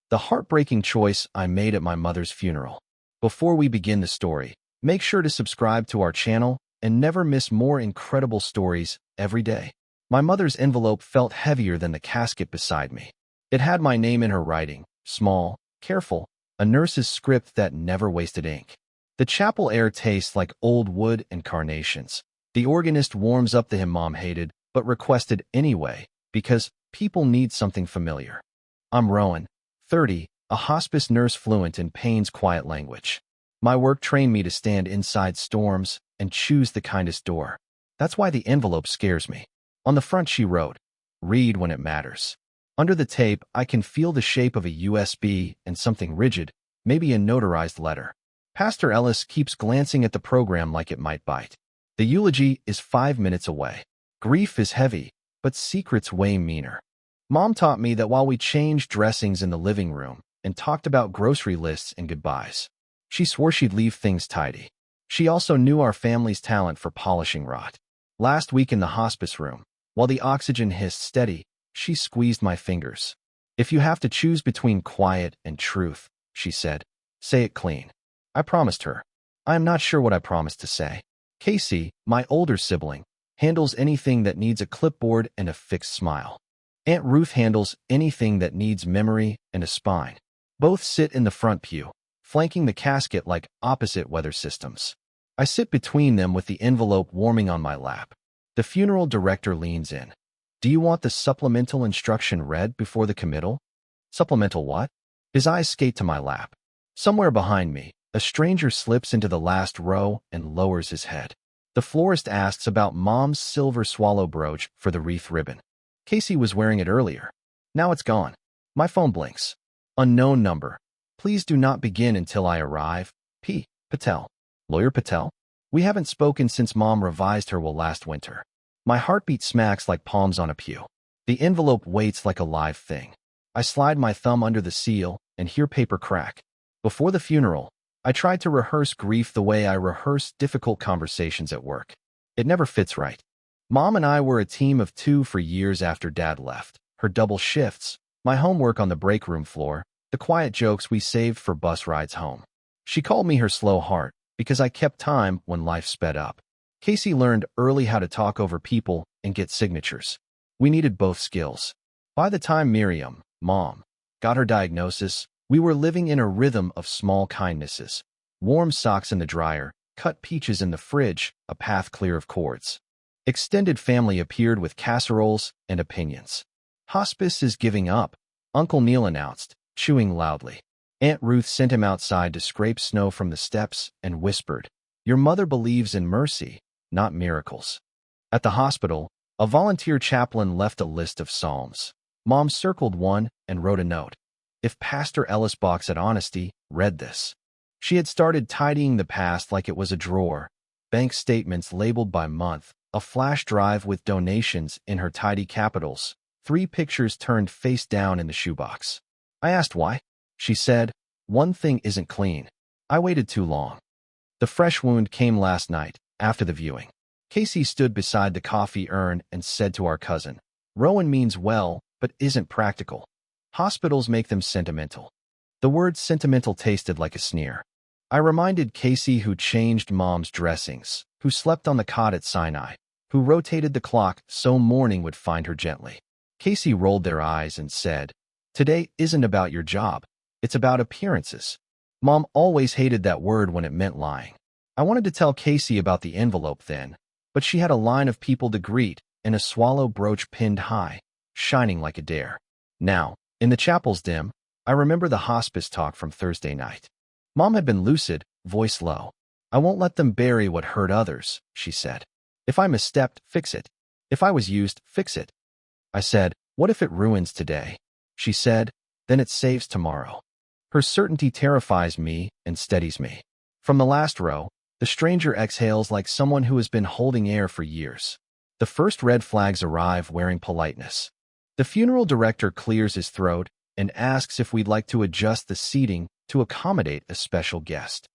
The heartbreaking choice I made at my mother's funeral. Before we begin the story, make sure to subscribe to our channel and never miss more incredible stories every day. My mother's envelope felt heavier than the casket beside me. It had my name in her writing, small, careful, a nurse's script that never wasted ink. The chapel air tastes like old wood and carnations. The organist warms up the hymn Mom hated, but requested anyway, because people need something familiar. I'm Rowan, 30, a hospice nurse fluent in pain's quiet language. My work trained me to stand inside storms and choose the kindest door. That's why the envelope scares me. On the front she wrote, "Read when it matters." Under the tape, I can feel the shape of a USB and something rigid, maybe a notarized letter. Pastor Ellis keeps glancing at the program like it might bite. The eulogy is 5 minutes away. Grief is heavy, but secrets way meaner. Mom taught me that while we changed dressings in the living room and talked about grocery lists and goodbyes, she swore she'd leave things tidy. She also knew our family's talent for polishing rot. Last week in the hospice room, while the oxygen hissed steady, she squeezed my fingers. "If you have to choose between quiet and truth," she said, "say it clean." I promised her. I am not sure what I promised to say. Casey, my older sibling, handles anything that needs a clipboard and a fixed smile. Aunt Ruth handles anything that needs memory and a spine. Both sit in the front pew, flanking the casket like opposite weather systems. I sit between them with the envelope warming on my lap. The funeral director leans in. "Do you want the supplemental instruction read before the committal?" "Supplemental what?" His eyes skate to my lap. Somewhere behind me, a stranger slips into the last row and lowers his head. The florist asks about Mom's silver swallow brooch for the wreath ribbon. Casey was wearing it earlier. Now it's gone. My phone blinks. Unknown number. "Please do not begin until I arrive. P. Patel." Lawyer Patel? We haven't spoken since Mom revised her will last winter. My heartbeat smacks like palms on a pew. The envelope waits like a live thing. I slide my thumb under the seal and hear paper crack. Before the funeral, I tried to rehearse grief the way I rehearse difficult conversations at work. It never fits right. Mom and I were a team of two for years after Dad left. Her double shifts, my homework on the break room floor, the quiet jokes we saved for bus rides home. She called me her slow heart because I kept time when life sped up. Casey learned early how to talk over people and get signatures. We needed both skills. By the time Miriam, Mom, got her diagnosis, we were living in a rhythm of small kindnesses. Warm socks in the dryer, cut peaches in the fridge, a path clear of cords. Extended family appeared with casseroles and opinions. "Hospice is giving up," Uncle Neil announced, chewing loudly. Aunt Ruth sent him outside to scrape snow from the steps and whispered, "Your mother believes in mercy, not miracles." At the hospital, a volunteer chaplain left a list of psalms. Mom circled one and wrote a note. If Pastor Ellis Box at Honesty read this. She had started tidying the past like it was a drawer, bank statements labeled by month, a flash drive with donations in her tidy capitals, 3 pictures turned face down in the shoebox. I asked why. She said, "One thing isn't clean. I waited too long." The fresh wound came last night, after the viewing. Casey stood beside the coffee urn and said to our cousin, "Rowan means well, but isn't practical. Hospitals make them sentimental." The word sentimental tasted like a sneer. I reminded Casey who changed Mom's dressings, who slept on the cot at Sinai, who rotated the clock so morning would find her gently. Casey rolled their eyes and said, "Today isn't about your job. It's about appearances." Mom always hated that word when it meant lying. I wanted to tell Casey about the envelope then, but she had a line of people to greet and a swallow brooch pinned high, shining like a dare. Now, in the chapel's dim, I remember the hospice talk from Thursday night. Mom had been lucid, voice low. "I won't let them bury what hurt others," she said. "If I misstepped, fix it. If I was used, fix it." I said, "What if it ruins today?" She said, "Then it saves tomorrow." Her certainty terrifies me and steadies me. From the last row, the stranger exhales like someone who has been holding air for years. The first red flags arrive wearing politeness. The funeral director clears his throat and asks if we'd like to adjust the seating to accommodate a special guest.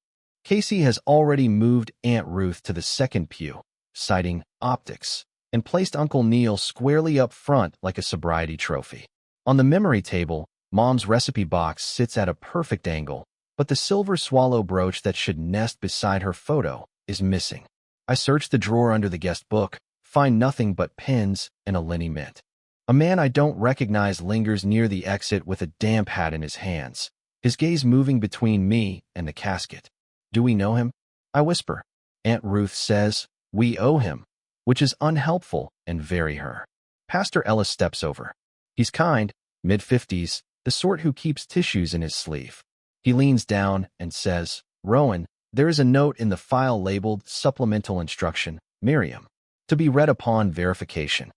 Casey has already moved Aunt Ruth to the second pew, citing optics, and placed Uncle Neil squarely up front like a sobriety trophy. On the memory table, Mom's recipe box sits at a perfect angle, but the silver swallow brooch that should nest beside her photo is missing. I search the drawer under the guest book, find nothing but pins and a linty mitt. A man I don't recognize lingers near the exit with a damp hat in his hands, his gaze moving between me and the casket. Do we know him? I whisper. Aunt Ruth says, we owe him, which is unhelpful and very her. Pastor Ellis steps over. He's kind, mid-50s, the sort who keeps tissues in his sleeve. He leans down and says, Rowan, there is a note in the file labeled Supplemental Instruction, Miriam, to be read upon verification.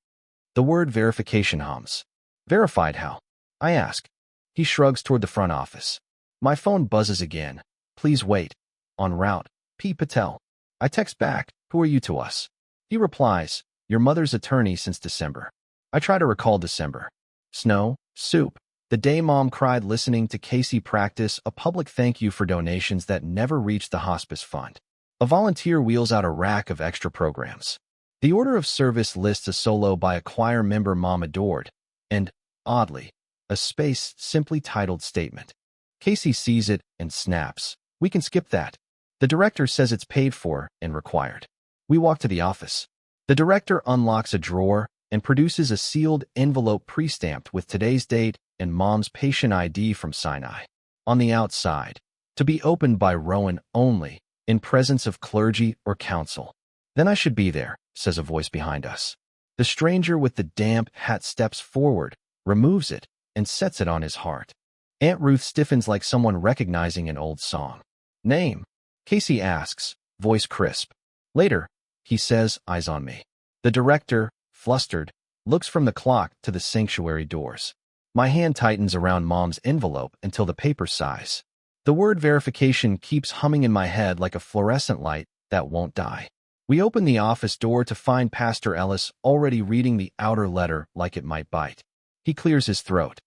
The word verification hums. Verified how? I ask. He shrugs toward the front office. My phone buzzes again. Please wait. En route. P. Patel. I text back, who are you to us? He replies, your mother's attorney since December. I try to recall December. Snow, soup. The day Mom cried listening to Casey practice a public thank you for donations that never reached the hospice fund. A volunteer wheels out a rack of extra programs. The order of service lists a solo by a choir member Mom adored, and, oddly, a space simply titled Statement. Casey sees it and snaps. We can skip that. The director says it's paid for and required. We walk to the office. The director unlocks a drawer and produces a sealed envelope pre-stamped with today's date and Mom's patient ID from Sinai. On the outside, to be opened by Rowan only, in presence of clergy or counsel. Then I should be there, says a voice behind us. The stranger with the damp hat steps forward, removes it, and sets it on his heart. Aunt Ruth stiffens like someone recognizing an old song. Name? Casey asks, voice crisp. Later, he says, eyes on me. The director, flustered, looks from the clock to the sanctuary doors. My hand tightens around Mom's envelope until the paper sighs. The word verification keeps humming in my head like a fluorescent light that won't die. We open the office door to find Pastor Ellis already reading the outer letter like it might bite. He clears his throat.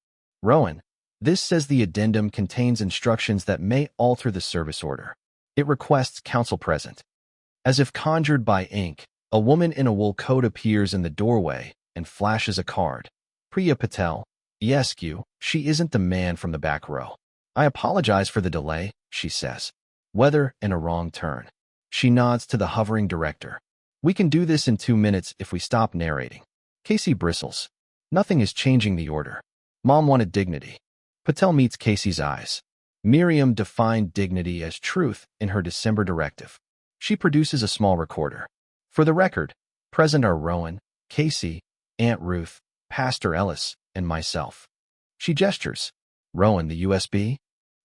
Rowan, this says the addendum contains instructions that may alter the service order. It requests counsel present. As if conjured by ink, a woman in a wool coat appears in the doorway and flashes a card. Priya Patel. Yescu, she isn't the man from the back row. I apologize for the delay, she says. Weather and a wrong turn. She nods to the hovering director. We can do this in 2 minutes if we stop narrating. Casey bristles. Nothing is changing the order. Mom wanted dignity. Patel meets Casey's eyes. Miriam defined dignity as truth in her December directive. She produces a small recorder. For the record, present are Rowan, Casey, Aunt Ruth, Pastor Ellis, and myself. She gestures. Rowan, the USB?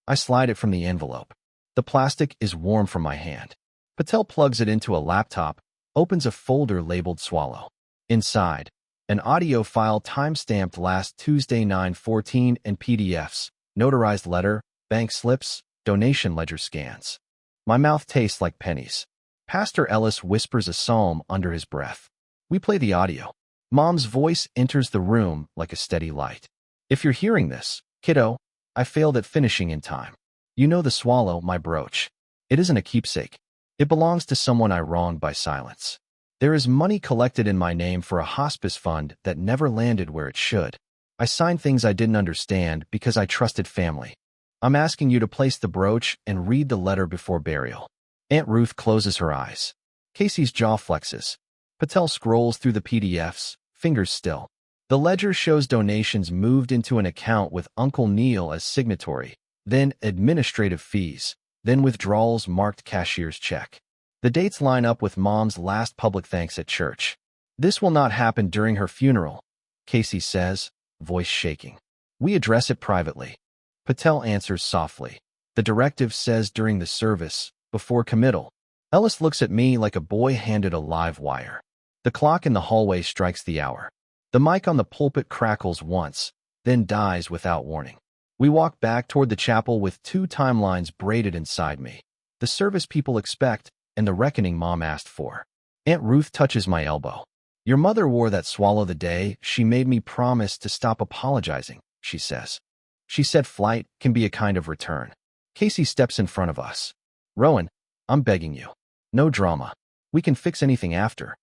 I slide it from the envelope. The plastic is warm from my hand. Patel plugs it into a laptop, opens a folder labeled Swallow. Inside, an audio file time-stamped last Tuesday 9/14 and PDFs, notarized letter, bank slips, donation ledger scans. My mouth tastes like pennies. Pastor Ellis whispers a psalm under his breath. We play the audio. Mom's voice enters the room like a steady light. If you're hearing this, kiddo, I failed at finishing in time. You know the swallow, my brooch. It isn't a keepsake. It belongs to someone I wronged by silence. There is money collected in my name for a hospice fund that never landed where it should. I signed things I didn't understand because I trusted family. I'm asking you to place the brooch and read the letter before burial. Aunt Ruth closes her eyes. Casey's jaw flexes. Patel scrolls through the PDFs, fingers still. The ledger shows donations moved into an account with Uncle Neil as signatory, then administrative fees, then withdrawals marked cashier's check. The dates line up with Mom's last public thanks at church. This will not happen during her funeral, Casey says, voice shaking. We address it privately. Patel answers softly. The directive says during the service, before committal. Ellis looks at me like a boy handed a live wire. The clock in the hallway strikes the hour. The mic on the pulpit crackles once, then dies without warning. We walk back toward the chapel with 2 timelines braided inside me. The service people expect, and the reckoning Mom asked for. Aunt Ruth touches my elbow. Your mother wore that swallow the day she made me promise to stop apologizing, she says. She said flight can be a kind of return. Casey steps in front of us. Rowan, I'm begging you. No drama. We can fix anything after.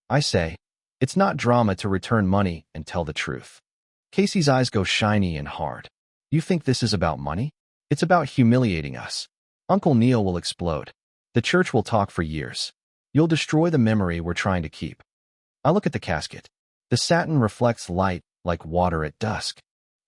I say, it's not drama to return money and tell the truth. Casey's eyes go shiny and hard. You think this is about money? It's about humiliating us. Uncle Neil will explode. The church will talk for years. You'll destroy the memory we're trying to keep. I look at the casket. The satin reflects light like water at dusk.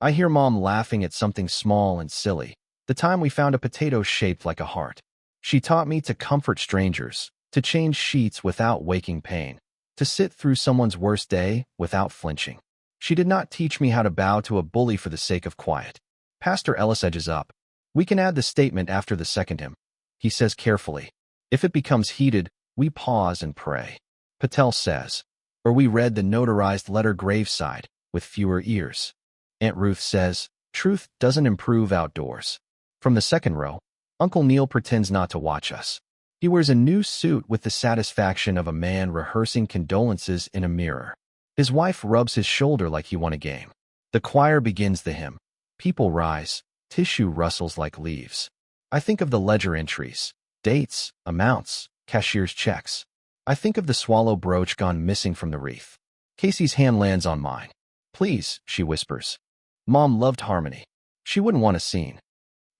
I hear Mom laughing at something small and silly. The time we found a potato shaped like a heart. She taught me to comfort strangers, to change sheets without waking pain, to sit through someone's worst day without flinching. She did not teach me how to bow to a bully for the sake of quiet. Pastor Ellis edges up. We can add the statement after the second hymn. He says carefully. If it becomes heated, we pause and pray. Patel says. Or we read the notarized letter graveside, with fewer ears. Aunt Ruth says, truth doesn't improve outdoors. From the second row, Uncle Neil pretends not to watch us. He wears a new suit with the satisfaction of a man rehearsing condolences in a mirror. His wife rubs his shoulder like he won a game. The choir begins the hymn. People rise. Tissue rustles like leaves. I think of the ledger entries, dates, amounts, cashier's checks. I think of the swallow brooch gone missing from the wreath. Casey's hand lands on mine. Please, she whispers. Mom loved harmony. She wouldn't want a scene.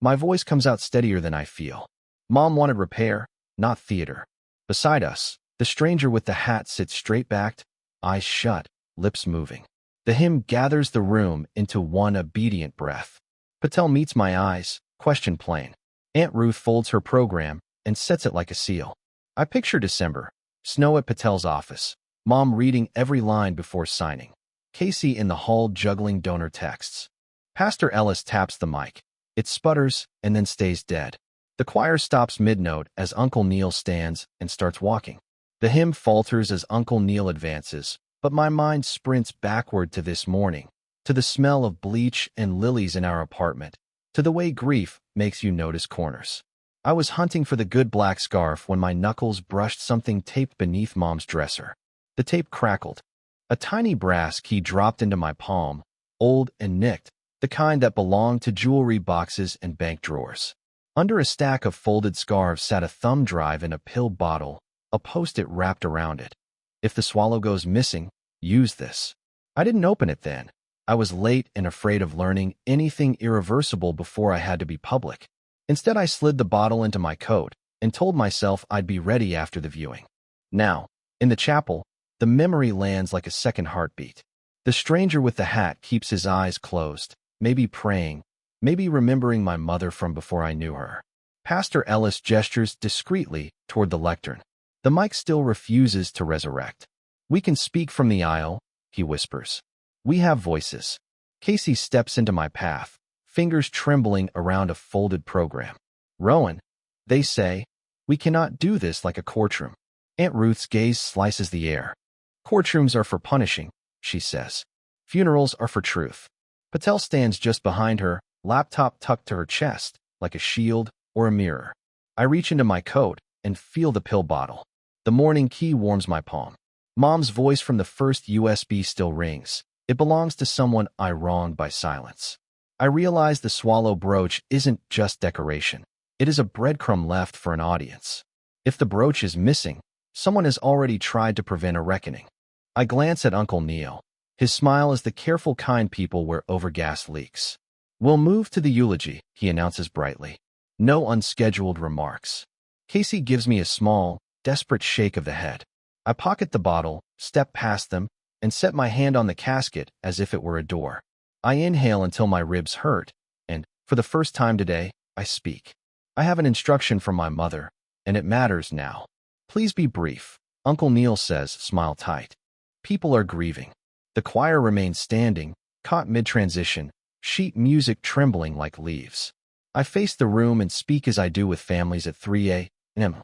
My voice comes out steadier than I feel. Mom wanted repair, not theater. Beside us, the stranger with the hat sits straight-backed, eyes shut, lips moving. The hymn gathers the room into one obedient breath. Patel meets my eyes, question plain. Aunt Ruth folds her program and sets it like a seal. I picture December, snow at Patel's office, Mom reading every line before signing, Casey in the hall juggling donor texts. Pastor Ellis taps the mic. It sputters and then stays dead. The choir stops mid-note as Uncle Neil stands and starts walking. The hymn falters as Uncle Neil advances, but my mind sprints backward to this morning, to the smell of bleach and lilies in our apartment, to the way grief makes you notice corners. I was hunting for the good black scarf when my knuckles brushed something taped beneath Mom's dresser. The tape crackled. A tiny brass key dropped into my palm, old and nicked, the kind that belonged to jewelry boxes and bank drawers. Under a stack of folded scarves sat a thumb drive and a pill bottle, a post-it wrapped around it. If the swallow goes missing, use this. I didn't open it then. I was late and afraid of learning anything irreversible before I had to be public. Instead, I slid the bottle into my coat and told myself I'd be ready after the viewing. Now, in the chapel, the memory lands like a second heartbeat. The stranger with the hat keeps his eyes closed, maybe praying, maybe remembering my mother from before I knew her. Pastor Ellis gestures discreetly toward the lectern. The mic still refuses to resurrect. We can speak from the aisle, he whispers. We have voices. Casey steps into my path, fingers trembling around a folded program. Rowan, they say, we cannot do this like a courtroom. Aunt Ruth's gaze slices the air. Courtrooms are for punishing, she says. Funerals are for truth. Patel stands just behind her, laptop tucked to her chest, like a shield or a mirror. I reach into my coat and feel the pill bottle. The morning key warms my palm. Mom's voice from the first USB still rings. It belongs to someone I wronged by silence. I realize the swallow brooch isn't just decoration. It is a breadcrumb left for an audience. If the brooch is missing, someone has already tried to prevent a reckoning. I glance at Uncle Neil. His smile is the careful kind people wear over gas leaks. We'll move to the eulogy, he announces brightly. No unscheduled remarks. Casey gives me a small, desperate shake of the head. I pocket the bottle, step past them, and set my hand on the casket as if it were a door. I inhale until my ribs hurt, and, for the first time today, I speak. I have an instruction from my mother, and it matters now. Please be brief, Uncle Neil says, smile tight. People are grieving. The choir remains standing, caught mid-transition, sheet music trembling like leaves. I face the room and speak as I do with families at 3 a.m.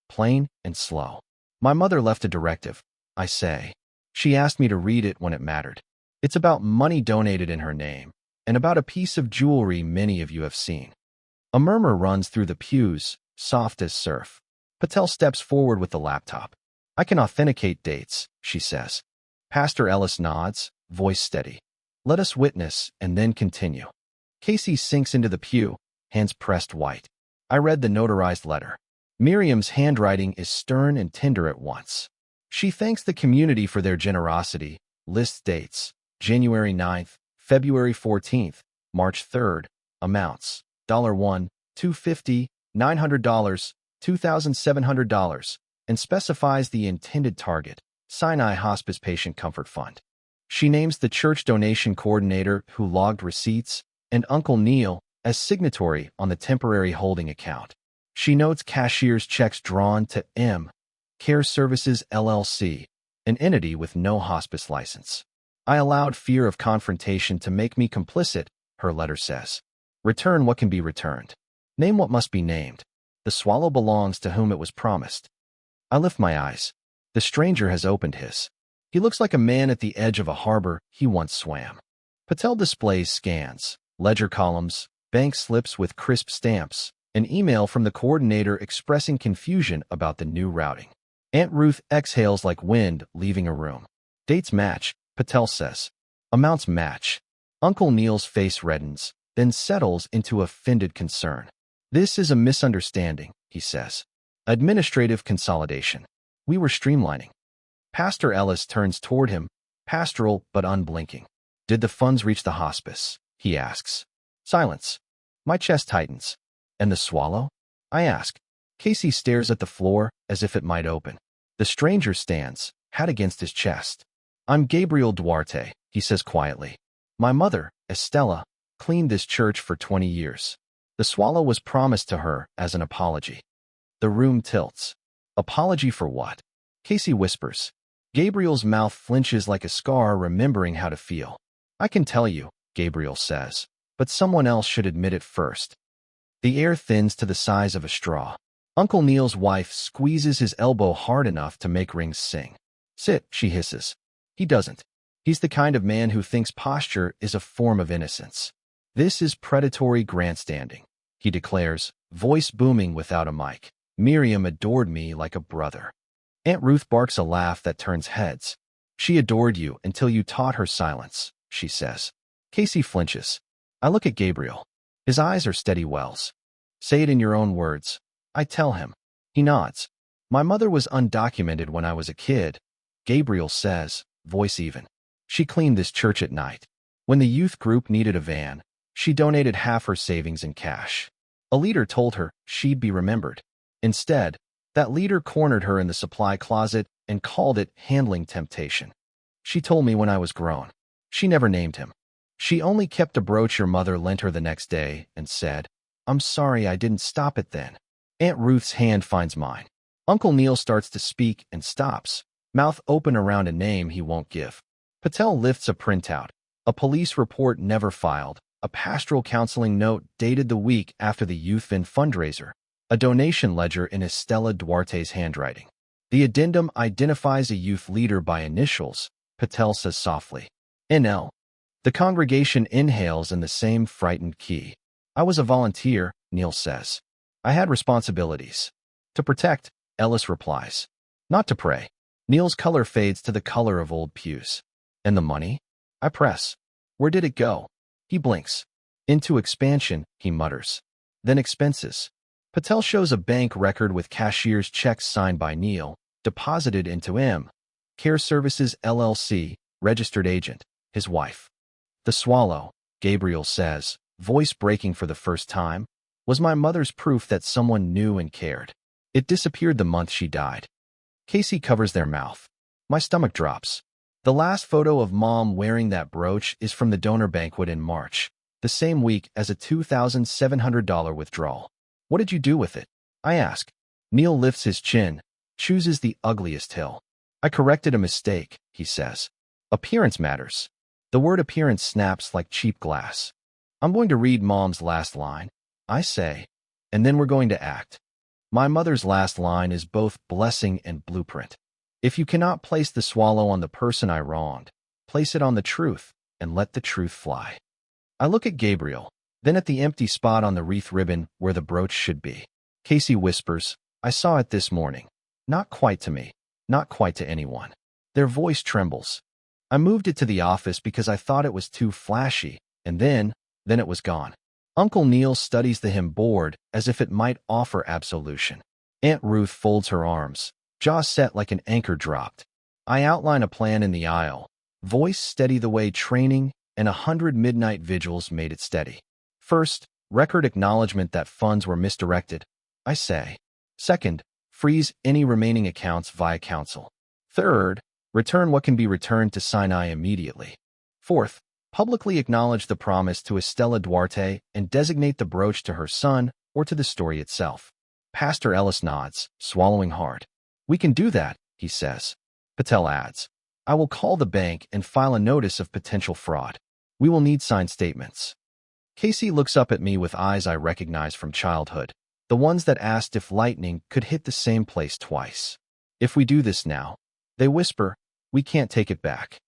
Plain and slow. My mother left a directive, I say. She asked me to read it when it mattered. It's about money donated in her name, and about a piece of jewelry many of you have seen. A murmur runs through the pews, soft as surf. Patel steps forward with the laptop. I can authenticate dates, she says. Pastor Ellis nods, voice steady. Let us witness and then continue. Casey sinks into the pew, hands pressed white. I read the notarized letter. Miriam's handwriting is stern and tender at once. She thanks the community for their generosity, lists dates, January 9th, February 14th, March 3rd. Amounts: $1, $250, $900, $2,700, and specifies the intended target, Sinai Hospice Patient Comfort Fund. She names the church donation coordinator who logged receipts and Uncle Neil as signatory on the temporary holding account. She notes cashier's checks drawn to M. Care Services LLC, an entity with no hospice license. I allowed fear of confrontation to make me complicit, her letter says. Return what can be returned. Name what must be named. The swallow belongs to whom it was promised. I lift my eyes. The stranger has opened his. He looks like a man at the edge of a harbor he once swam. Patel displays scans, ledger columns, bank slips with crisp stamps, an email from the coordinator expressing confusion about the new routing. Aunt Ruth exhales like wind leaving a room. Dates match, Patel says. Amounts match. Uncle Neil's face reddens, then settles into offended concern. This is a misunderstanding, he says. Administrative consolidation. We were streamlining. Pastor Ellis turns toward him, pastoral but unblinking. Did the funds reach the hospice? He asks. Silence. My chest tightens. And the swallow? I ask. Casey stares at the floor as if it might open. The stranger stands, hat against his chest. I'm Gabriel Duarte, he says quietly. My mother, Estella, cleaned this church for 20 years. The swallow was promised to her as an apology. The room tilts. Apology for what? Casey whispers. Gabriel's mouth flinches like a scar remembering how to feel. I can tell you, Gabriel says, but someone else should admit it first. The air thins to the size of a straw. Uncle Neil's wife squeezes his elbow hard enough to make rings sing. Sit, she hisses. He doesn't. He's the kind of man who thinks posture is a form of innocence. This is predatory grandstanding, he declares, voice booming without a mic. Miriam adored me like a brother. Aunt Ruth barks a laugh that turns heads. She adored you until you taught her silence, she says. Casey flinches. I look at Gabriel. His eyes are steady wells. Say it in your own words. I tell him. He nods. My mother was undocumented when I was a kid, Gabriel says, voice even. She cleaned this church at night. When the youth group needed a van, she donated half her savings in cash. A leader told her she'd be remembered. Instead, that leader cornered her in the supply closet and called it handling temptation. She told me when I was grown. She never named him. She only kept a brooch your mother lent her the next day and said, I'm sorry I didn't stop it then. Aunt Ruth's hand finds mine. Uncle Neil starts to speak and stops, mouth open around a name he won't give. Patel lifts a printout. A police report never filed, a pastoral counseling note dated the week after the Youth Fund fundraiser, a donation ledger in Estella Duarte's handwriting. The addendum identifies a youth leader by initials, Patel says softly. NL. The congregation inhales in the same frightened key. I was a volunteer, Neil says. I had responsibilities. To protect, Ellis replies. Not to pray. Neil's color fades to the color of old pews. And the money? I press. Where did it go? He blinks. Into expansion, he mutters. Then expenses. Patel shows a bank record with cashier's checks signed by Neil, deposited into M. Care Services LLC, registered agent, his wife. The swallow, Gabriel says, voice breaking for the first time, was my mother's proof that someone knew and cared. It disappeared the month she died. Casey covers their mouth. My stomach drops. The last photo of Mom wearing that brooch is from the donor banquet in March, the same week as a $2,700 withdrawal. What did you do with it? I ask. Neil lifts his chin, chooses the ugliest hill. I corrected a mistake, he says. Appearance matters. The word appearance snaps like cheap glass. I'm going to read Mom's last line, I say, and then we're going to act. My mother's last line is both blessing and blueprint. If you cannot place the swallow on the person I wronged, place it on the truth, and let the truth fly. I look at Gabriel, then at the empty spot on the wreath ribbon where the brooch should be. Casey whispers, I saw it this morning. Not quite to me, not quite to anyone. Their voice trembles. I moved it to the office because I thought it was too flashy, and then it was gone. Uncle Neil studies the hymn board as if it might offer absolution. Aunt Ruth folds her arms, jaw set like an anchor dropped. I outline a plan in the aisle, voice steady the way training, and 100 midnight vigils made it steady. First, record acknowledgement that funds were misdirected, I say. Second, freeze any remaining accounts via counsel. Third, return what can be returned to Sinai immediately. Fourth, publicly acknowledge the promise to Estela Duarte and designate the brooch to her son or to the story itself. Pastor Ellis nods, swallowing hard. We can do that, he says. Patel adds, I will call the bank and file a notice of potential fraud. We will need signed statements. Casey looks up at me with eyes I recognize from childhood, the ones that asked if lightning could hit the same place twice. If we do this now, they whisper, we can't take it back.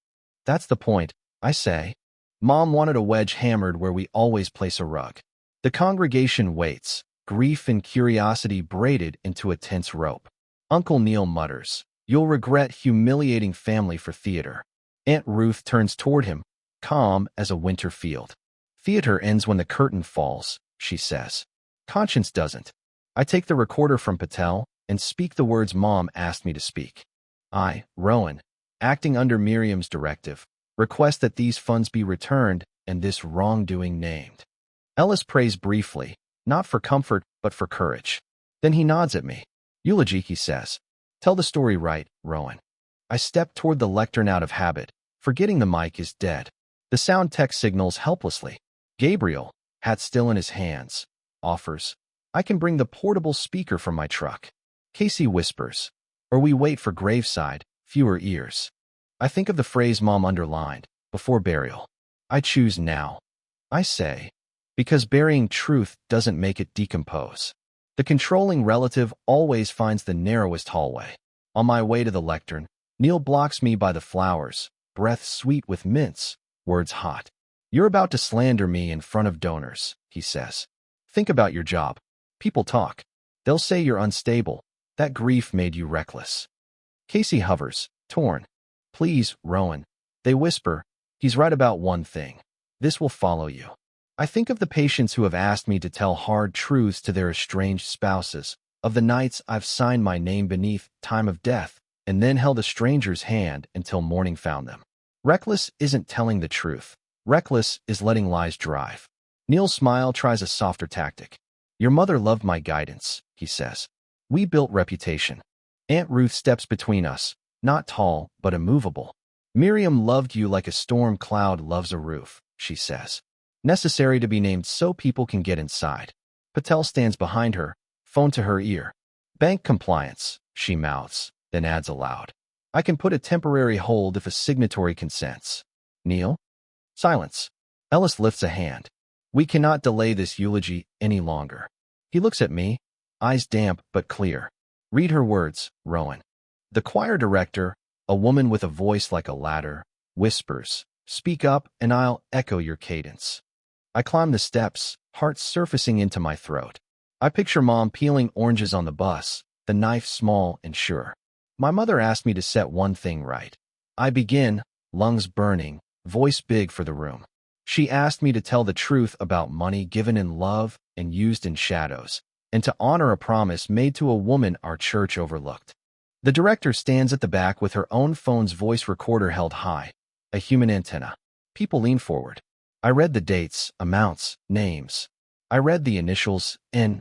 That's the point, I say. Mom wanted a wedge hammered where we always place a rug. The congregation waits, grief and curiosity braided into a tense rope. Uncle Neil mutters, you'll regret humiliating family for theater. Aunt Ruth turns toward him, calm as a winter field. Theater ends when the curtain falls, she says. Conscience doesn't. I take the recorder from Patel and speak the words Mom asked me to speak. I, Rowan, acting under Miriam's directive, request that these funds be returned and this wrongdoing named. Ellis prays briefly, not for comfort, but for courage. Then he nods at me. Eulogy, he says. Tell the story right, Rowan. I step toward the lectern out of habit, forgetting the mic is dead. The sound tech signals helplessly. Gabriel, hat still in his hands, offers, I can bring the portable speaker from my truck. Casey whispers, or we wait for graveside, fewer ears. I think of the phrase Mom underlined, before burial. I choose now. I say, because burying truth doesn't make it decompose. The controlling relative always finds the narrowest hallway. On my way to the lectern, Neil blocks me by the flowers, breath sweet with mints, words hot. You're about to slander me in front of donors, he says. Think about your job. People talk. They'll say you're unstable. That grief made you reckless. Casey hovers, torn. Please, Rowan. They whisper, he's right about one thing. This will follow you. I think of the patients who have asked me to tell hard truths to their estranged spouses, of the nights I've signed my name beneath time of death and then held a stranger's hand until morning found them. Reckless isn't telling the truth. Reckless is letting lies drive. Neil's smile tries a softer tactic. Your mother loved my guidance, he says. We built reputation. Aunt Ruth steps between us, not tall, but immovable. Miriam loved you like a storm cloud loves a roof, she says. Necessary to be named so people can get inside. Patel stands behind her, phone to her ear. Bank compliance, she mouths, then adds aloud. I can put a temporary hold if a signatory consents. Neil? Silence. Ellis lifts a hand. We cannot delay this eulogy any longer. He looks at me, eyes damp but clear. Read her words, Rowan. The choir director, a woman with a voice like a ladder, whispers, speak up and I'll echo your cadence. I climb the steps, heart surfacing into my throat. I picture Mom peeling oranges on the bus, the knife small and sure. My mother asked me to set one thing right. I begin, lungs burning, voice big for the room. She asked me to tell the truth about money given in love and used in shadows, and to honor a promise made to a woman our church overlooked. The director stands at the back with her own phone's voice recorder held high, a human antenna. People lean forward. I read the dates, amounts, names. I read the initials, N,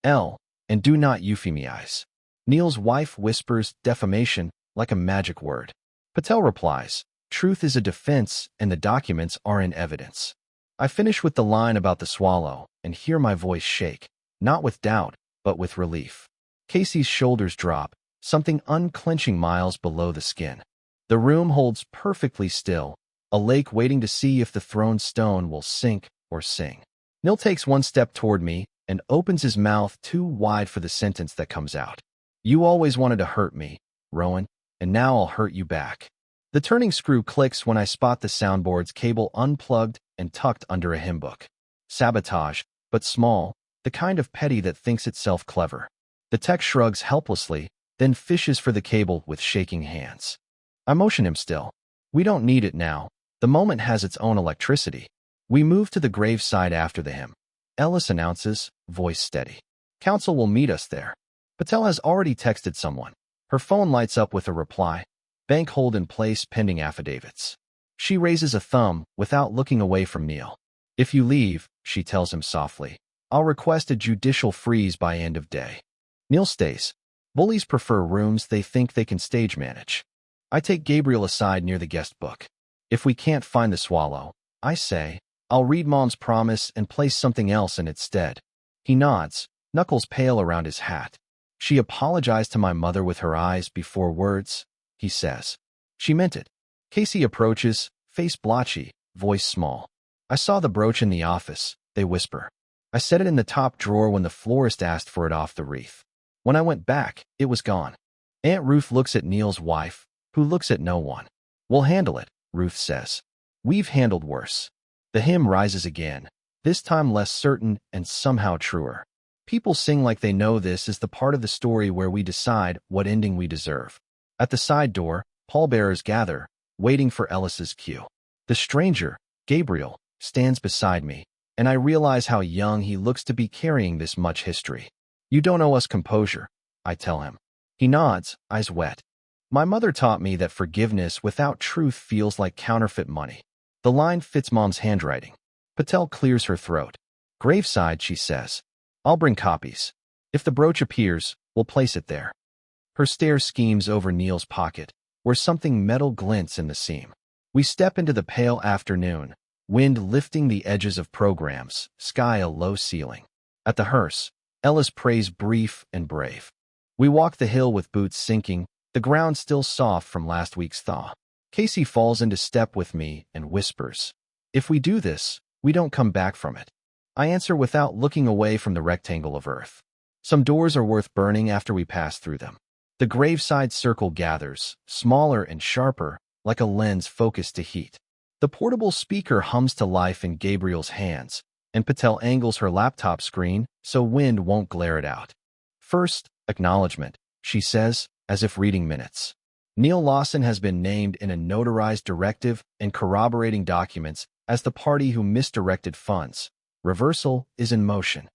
L, and do not euphemize. Neil's wife whispers defamation like a magic word. Patel replies, truth is a defense and the documents are in evidence. I finish with the line about the swallow and hear my voice shake, not with doubt, but with relief. Casey's shoulders drop, something unclenching miles below the skin. The room holds perfectly still, a lake waiting to see if the thrown stone will sink or sing. Neil takes one step toward me and opens his mouth too wide for the sentence that comes out. You always wanted to hurt me, Rowan, and now I'll hurt you back. The turning screw clicks when I spot the soundboard's cable unplugged and tucked under a hymn book. Sabotage, but small, the kind of petty that thinks itself clever. The tech shrugs helplessly, then fishes for the cable with shaking hands. I motion him still. We don't need it now. The moment has its own electricity. We move to the graveside after the hymn. Ellis announces, voice steady. Council will meet us there. Patel has already texted someone. Her phone lights up with a reply. Bank hold in place pending affidavits. She raises a thumb without looking away from Neil. If you leave, she tells him softly, I'll request a judicial freeze by end of day. Neil stays. Bullies prefer rooms they think they can stage manage. I take Gabriel aside near the guest book. If we can't find the swallow, I say, I'll read Mom's promise and place something else in its stead. He nods, knuckles pale around his hat. She apologized to my mother with her eyes before words, he says. She meant it. Casey approaches, face blotchy, voice small. I saw the brooch in the office, they whisper. I set it in the top drawer when the florist asked for it off the wreath. When I went back, it was gone. Aunt Ruth looks at Neil's wife, who looks at no one. We'll handle it, Ruth says. We've handled worse. The hymn rises again, this time less certain and somehow truer. People sing like they know this is the part of the story where we decide what ending we deserve. At the side door, pallbearers gather, waiting for Ellis's cue. The stranger, Gabriel, stands beside me, and I realize how young he looks to be carrying this much history. You don't owe us composure, I tell him. He nods, eyes wet. My mother taught me that forgiveness without truth feels like counterfeit money. The line fits Mom's handwriting. Patel clears her throat. Graveside, she says. I'll bring copies. If the brooch appears, we'll place it there. Her stare schemes over Neil's pocket, where something metal glints in the seam. We step into the pale afternoon, wind lifting the edges of programs, sky a low ceiling. At the hearse, Ellis prays brief and brave. We walk the hill with boots sinking, the ground still soft from last week's thaw. Casey falls into step with me and whispers, if we do this, we don't come back from it. I answer without looking away from the rectangle of earth. Some doors are worth burning after we pass through them. The graveside circle gathers, smaller and sharper, like a lens focused to heat. The portable speaker hums to life in Gabriel's hands, and Patel angles her laptop screen so wind won't glare it out. First, acknowledgement, she says, as if reading minutes. Neil Lawson has been named in a notarized directive and corroborating documents as the party who misdirected funds. Reversal is in motion.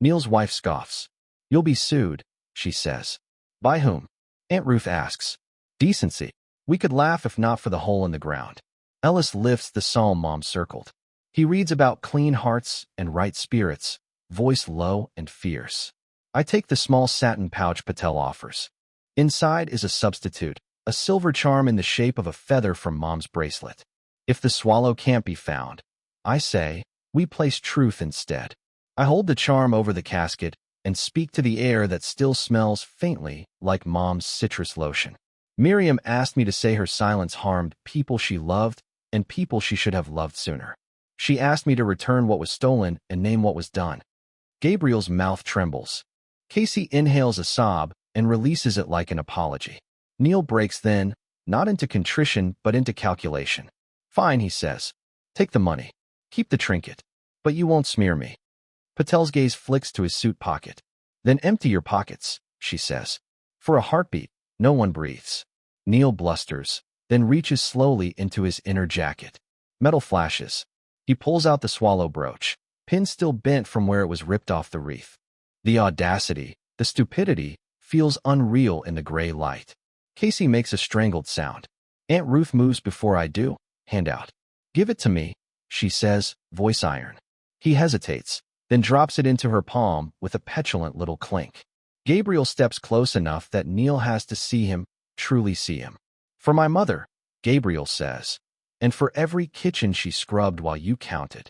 Neil's wife scoffs. You'll be sued, she says. By whom? Aunt Ruth asks. Decency. We could laugh if not for the hole in the ground. Ellis lifts the psalm Mom circled. He reads about clean hearts and right spirits, voice low and fierce. I take the small satin pouch Patel offers. Inside is a substitute, a silver charm in the shape of a feather from Mom's bracelet. If the swallow can't be found, I say, we place truth instead. I hold the charm over the casket and speak to the air that still smells faintly like Mom's citrus lotion. Miriam asked me to say her silence harmed people she loved and people she should have loved sooner. She asked me to return what was stolen and name what was done. Gabriel's mouth trembles. Casey inhales a sob and releases it like an apology. Neil breaks then, not into contrition but into calculation. Fine, he says. Take the money. Keep the trinket. But you won't smear me. Patel's gaze flicks to his suit pocket. Then empty your pockets, she says. For a heartbeat, no one breathes. Neil blusters, then reaches slowly into his inner jacket. Metal flashes. He pulls out the swallow brooch, pin still bent from where it was ripped off the wreath. The audacity, the stupidity, feels unreal in the gray light. Casey makes a strangled sound. Aunt Ruth moves before I do. Hand out. Give it to me, she says, voice iron. He hesitates, then drops it into her palm with a petulant little clink. Gabriel steps close enough that Neil has to see him, truly see him. For my mother, Gabriel says, and for every kitchen she scrubbed while you counted.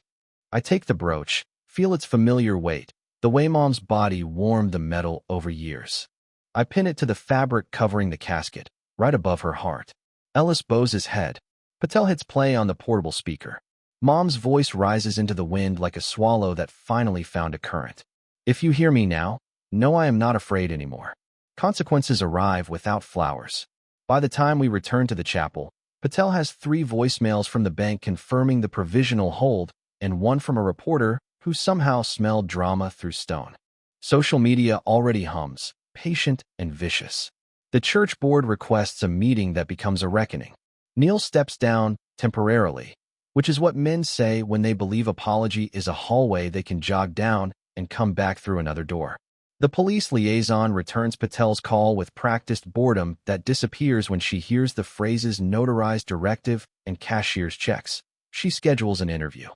I take the brooch, feel its familiar weight, the way Mom's body warmed the metal over years. I pin it to the fabric covering the casket, right above her heart. Ellis bows his head. Patel hits play on the portable speaker. Mom's voice rises into the wind like a swallow that finally found a current. If you hear me now, know I am not afraid anymore. Consequences arrive without flowers. By the time we return to the chapel, Patel has 3 voicemails from the bank confirming the provisional hold and 1 from a reporter who somehow smelled drama through stone. Social media already hums, patient and vicious. The church board requests a meeting that becomes a reckoning. Neil steps down, temporarily, which is what men say when they believe apology is a hallway they can jog down and come back through another door. The police liaison returns Patel's call with practiced boredom that disappears when she hears the phrases notarized directive and cashier's checks. She schedules an interview.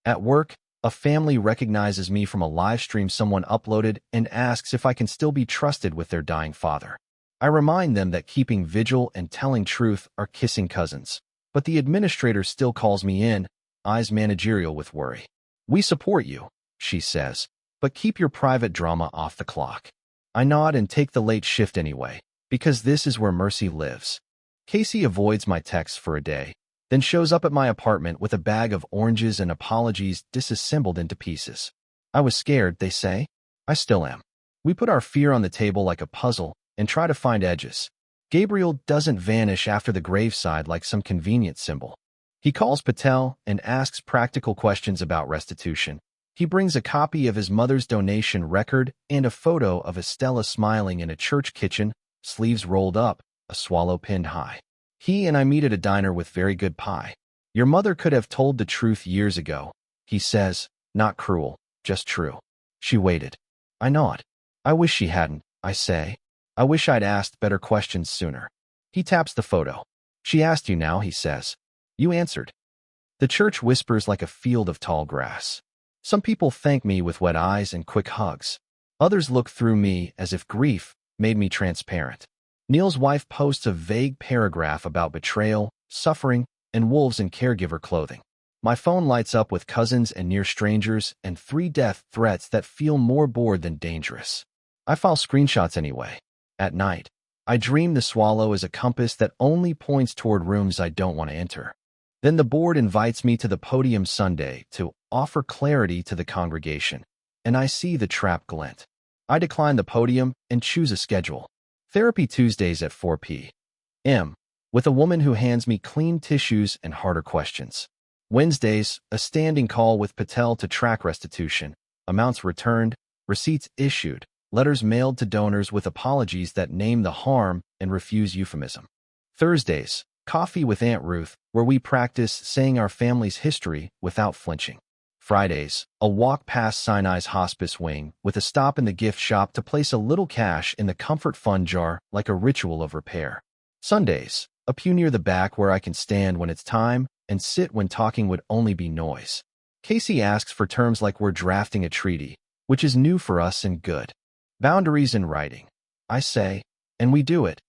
At work, a family recognizes me from a live stream someone uploaded and asks if I can still be trusted with their dying father. I remind them that keeping vigil and telling truth are kissing cousins. But the administrator still calls me in, eyes managerial with worry. "We support you," she says, "but keep your private drama off the clock." I nod and take the late shift anyway, because this is where mercy lives. Casey avoids my texts for a day, then shows up at my apartment with a bag of oranges and apologies disassembled into pieces. "I was scared," they say. I still am. We put our fear on the table like a puzzle and try to find edges. Gabriel doesn't vanish after the graveside like some convenient symbol. He calls Patel and asks practical questions about restitution. He brings a copy of his mother's donation record and a photo of Estella smiling in a church kitchen, sleeves rolled up, a swallow pinned high. He and I meet at a diner with very good pie. "Your mother could have told the truth years ago," he says, not cruel, just true. "She waited." I nod. "I wish she hadn't," I say. "I wish I'd asked better questions sooner." He taps the photo. "She asked you now," he says. "You answered." The church whispers like a field of tall grass. Some people thank me with wet eyes and quick hugs. Others look through me as if grief made me transparent. Neil's wife posts a vague paragraph about betrayal, suffering, and wolves in caregiver clothing. My phone lights up with cousins and near strangers and 3 death threats that feel more bored than dangerous. I file screenshots anyway. At night, I dream the swallow is a compass that only points toward rooms I don't want to enter. Then the board invites me to the podium Sunday to offer clarity to the congregation, and I see the trap glint. I decline the podium and choose a schedule. Therapy Tuesdays at 4 p.m. with a woman who hands me clean tissues and harder questions. Wednesdays, a standing call with Patel to track restitution, amounts returned, receipts issued, letters mailed to donors with apologies that name the harm and refuse euphemism. Thursdays, coffee with Aunt Ruth, where we practice saying our family's history without flinching. Fridays, a walk past Sinai's hospice wing with a stop in the gift shop to place a little cash in the comfort fund jar like a ritual of repair. Sundays, a pew near the back where I can stand when it's time and sit when talking would only be noise. Casey asks for terms like we're drafting a treaty, which is new for us and good. Boundaries in writing. I say, and we do it.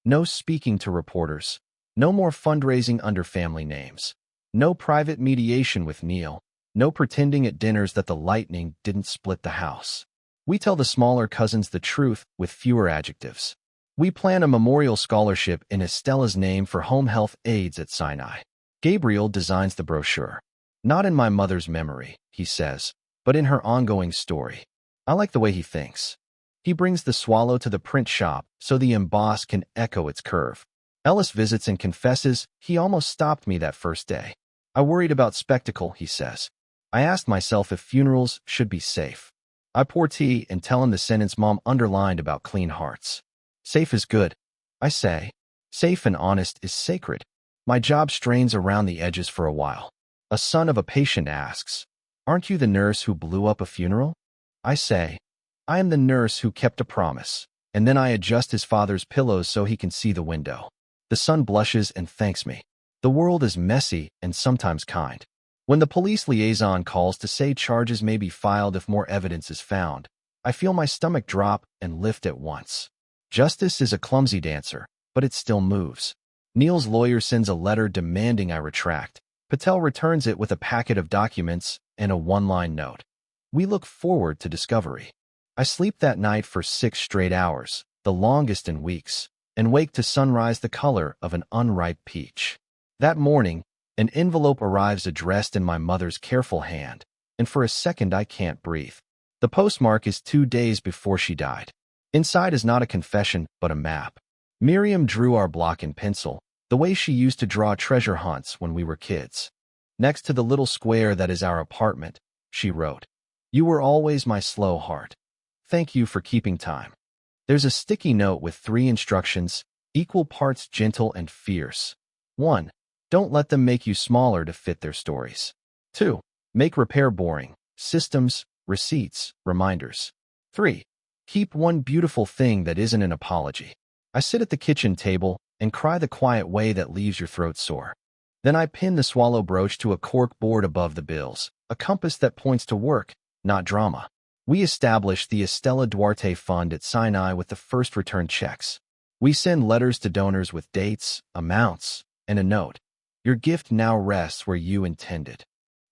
No speaking to reporters. No more fundraising under family names. No private mediation with Neil. No pretending at dinners that the lightning didn't split the house. We tell the smaller cousins the truth with fewer adjectives. We plan a memorial scholarship in Estella's name for home health aides at Sinai. Gabriel designs the brochure. "Not in my mother's memory," he says, "but in her ongoing story." I like the way he thinks. He brings the swallow to the print shop so the emboss can echo its curve. Ellis visits and confesses he almost stopped me that first day. "I worried about spectacle," he says. "I asked myself if funerals should be safe." I pour tea and tell him the sentence Mom underlined about clean hearts. "Safe is good," I say. "Safe and honest is sacred." My job strains around the edges for a while. A son of a patient asks, "Aren't you the nurse who blew up a funeral?" I say, "I am the nurse who kept a promise." And then I adjust his father's pillows so he can see the window. The son blushes and thanks me. The world is messy and sometimes kind. When the police liaison calls to say charges may be filed if more evidence is found, I feel my stomach drop and lift at once. Justice is a clumsy dancer, but it still moves. Neil's lawyer sends a letter demanding I retract. Patel returns it with a packet of documents and a one-line note. We look forward to discovery. I sleep that night for 6 straight hours, the longest in weeks, and wake to sunrise the color of an unripe peach. That morning, an envelope arrives addressed in my mother's careful hand, and for a second I can't breathe. The postmark is 2 days before she died. Inside is not a confession, but a map. Miriam drew our block in pencil, the way she used to draw treasure hunts when we were kids. Next to the little square that is our apartment, she wrote, "You were always my slow heart. Thank you for keeping time." There's a sticky note with 3 instructions, equal parts gentle and fierce. 1. Don't let them make you smaller to fit their stories. 2. Make repair boring. Systems, receipts, reminders. 3. Keep one beautiful thing that isn't an apology. I sit at the kitchen table and cry the quiet way that leaves your throat sore. Then I pin the swallow brooch to a cork board above the bills, a compass that points to work, not drama. We established the Estela Duarte Fund at Sinai with the first return checks. We send letters to donors with dates, amounts, and a note. Your gift now rests where you intended.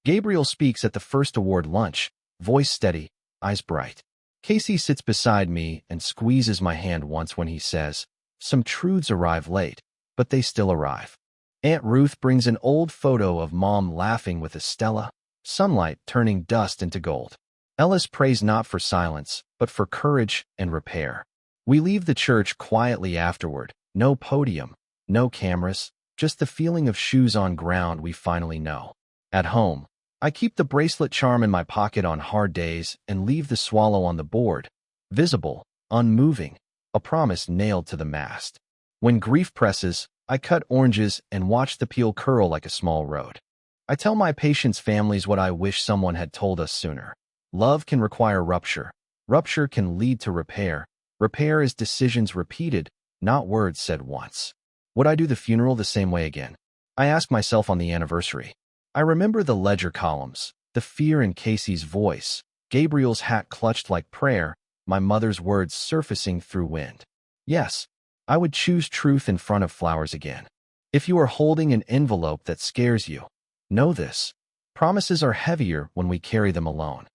Gabriel speaks at the first award lunch, voice steady, eyes bright. Casey sits beside me and squeezes my hand once when he says, "Some truths arrive late, but they still arrive." Aunt Ruth brings an old photo of Mom laughing with Estella, sunlight turning dust into gold. Ellis prays not for silence, but for courage and repair. We leave the church quietly afterward, no podium, no cameras, just the feeling of shoes on ground we finally know. At home, I keep the bracelet charm in my pocket on hard days and leave the swallow on the board, visible, unmoving, a promise nailed to the mast. When grief presses, I cut oranges and watch the peel curl like a small road. I tell my patients' families what I wish someone had told us sooner. Love can require rupture. Rupture can lead to repair. Repair is decisions repeated, not words said once. Would I do the funeral the same way again? I ask myself on the anniversary. I remember the ledger columns, the fear in Casey's voice, Gabriel's hat clutched like prayer, my mother's words surfacing through wind. Yes, I would choose truth in front of flowers again. If you are holding an envelope that scares you, know this. Promises are heavier when we carry them alone.